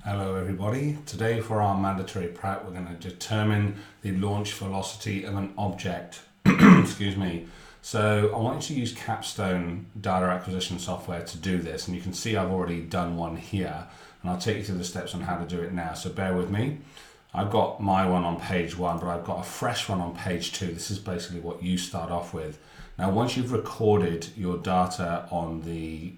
Hello everybody. Today for our mandatory prep we're going to determine the launch velocity of an object. Excuse me. So I want you to use Capstone data acquisition software to do this, and you can see I've already done one here, and I'll take you through the steps on how to do it now, so bear with me. I've got my one on page 1, but I've got a fresh one on page 2. This is basically what you start off with. Now once you've recorded your data on the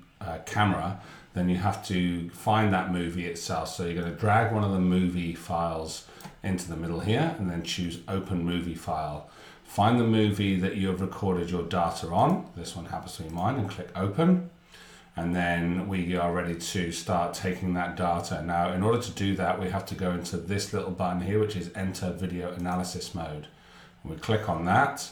camera, then you have to find that movie itself. So you're going to drag one of the movie files into the middle here and then choose open movie file. Find the movie that you have recorded your data on. This one happens to be mine, and click open. And then we are ready to start taking that data. Now in order to do that, we have to go into this little button here, which is enter video analysis mode. And we click on that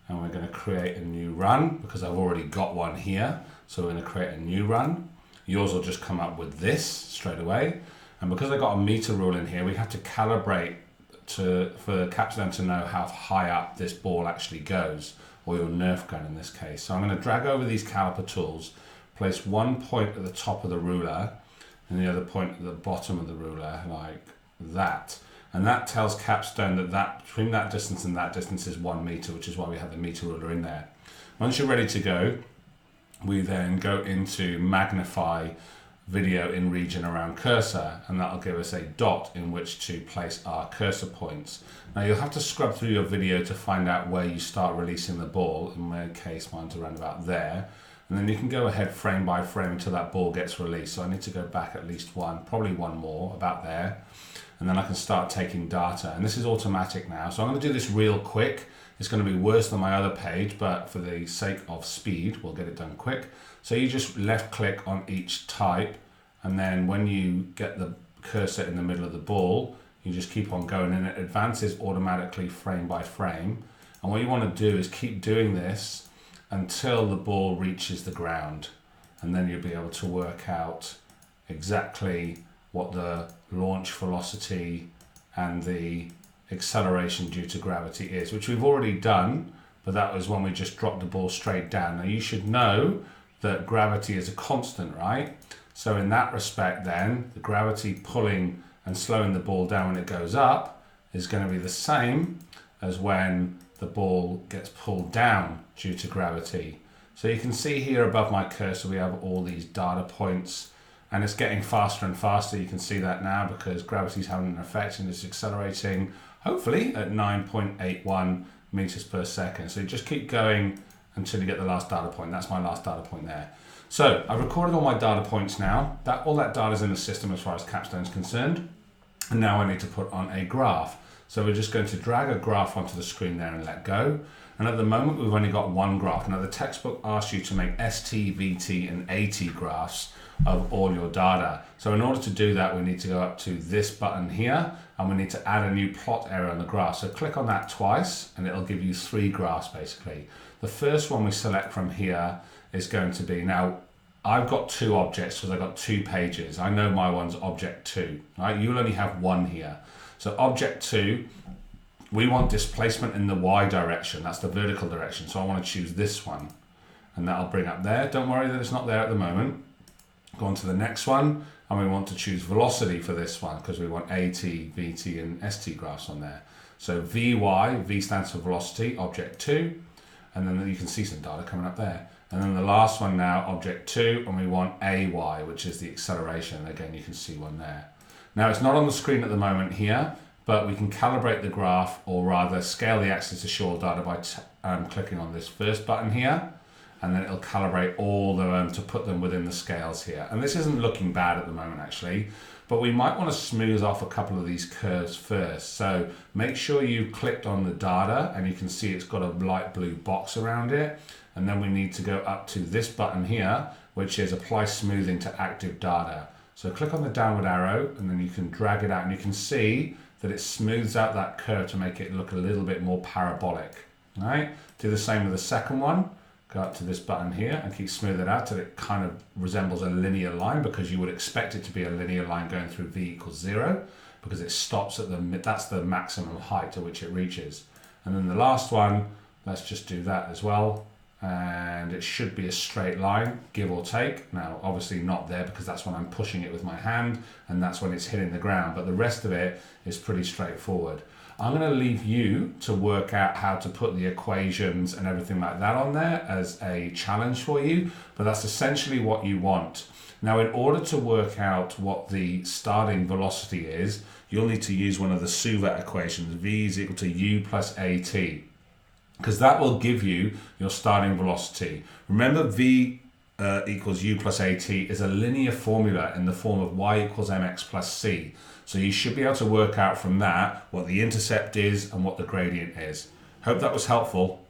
and we're going to create a new run because I've already got one here. So we're going to create a new run. Yours will just come up with this straight away. And because I got a meter rule in here, we have to calibrate for Capstone to know how high up this ball actually goes, or your Nerf gun in this case. So I'm going to drag over these caliper tools, place one point at the top of the ruler and the other point at the bottom of the ruler, like that. And that tells Capstone that between that distance and that distance is 1 meter, which is why we have the meter ruler in there. Once you're ready to go, we then go into magnify video in region around cursor, and that'll give us a dot in which to place our cursor points. Now you'll have to scrub through your video to find out where you start releasing the ball. In my case, mine's around about there. And then you can go ahead frame by frame until that ball gets released. So I need to go back at least one, probably one more, about there. And then I can start taking data. And this is automatic now. So I'm going to do this real quick. It's going to be worse than my other page, but for the sake of speed, we'll get it done quick. So you just left click on each type, and then when you get the cursor in the middle of the ball, you just keep on going, and it advances automatically frame by frame. And what you want to do is keep doing this until the ball reaches the ground, and then you'll be able to work out exactly what the launch velocity and the acceleration due to gravity is, which we've already done, but that was when we just dropped the ball straight down. Now you should know that gravity is a constant, right? So in that respect then, the gravity pulling and slowing the ball down when it goes up is going to be the same as when the ball gets pulled down due to gravity. So you can see here above my cursor we have all these data points, and it's getting faster and faster. You can see that now because gravity is having an effect and it's accelerating, hopefully at 9.81 meters per second. So you just keep going until you get the last data point. That's my last data point there. So I've recorded all my data points now. All that data is in the system as far as Capstone is concerned. And now I need to put on a graph. So we're just going to drag a graph onto the screen there and let go. And at the moment we've only got one graph. Now the textbook asks you to make ST, VT and AT graphs of all your data. So in order to do that, we need to go up to this button here, and we need to add a new plot area on the graph. So click on that twice and it'll give you 3 graphs basically. The first one we select from here is going to be, now I've got 2 objects because I've got 2 pages. I know my one's object 2, right? You'll only have 1 here. So object 2, we want displacement in the Y direction. That's the vertical direction. So I want to choose this one, and that'll bring up there. Don't worry that it's not there at the moment. Go on to the next one, and we want to choose velocity for this one because we want AT, VT and ST graphs on there. So VY, V stands for velocity, object 2, and then you can see some data coming up there. And then the last one now, object 2, and we want AY, which is the acceleration. Again, you can see one there. Now it's not on the screen at the moment here, but we can calibrate the graph, or rather scale the axis to show data by clicking on this first button here, and then it'll calibrate all the to put them within the scales here. And this isn't looking bad at the moment actually, but we might want to smooth off a couple of these curves first. So make sure you clicked on the data, and you can see it's got a light blue box around it. And then we need to go up to this button here, which is apply smoothing to active data. So click on the downward arrow, and then you can drag it out, and you can see that it smooths out that curve to make it look a little bit more parabolic. All right, do the same with the second one. Go up to this button here and keep smoothing it out till it kind of resembles a linear line, because you would expect it to be a linear line going through V equals 0, because it stops at that's the maximum height to which it reaches. And then the last one, let's just do that as well. and it should be a straight line, give or take. Now, obviously not there because that's when I'm pushing it with my hand and that's when it's hitting the ground, but the rest of it is pretty straightforward. I'm going to leave you to work out how to put the equations and everything like that on there as a challenge for you, but that's essentially what you want. Now, in order to work out what the starting velocity is, you'll need to use one of the Suvat equations, v is equal to u plus at, because that will give you your starting velocity. Remember, v equals u plus at is a linear formula in the form of y equals mx plus c. So you should be able to work out from that what the intercept is and what the gradient is. Hope that was helpful.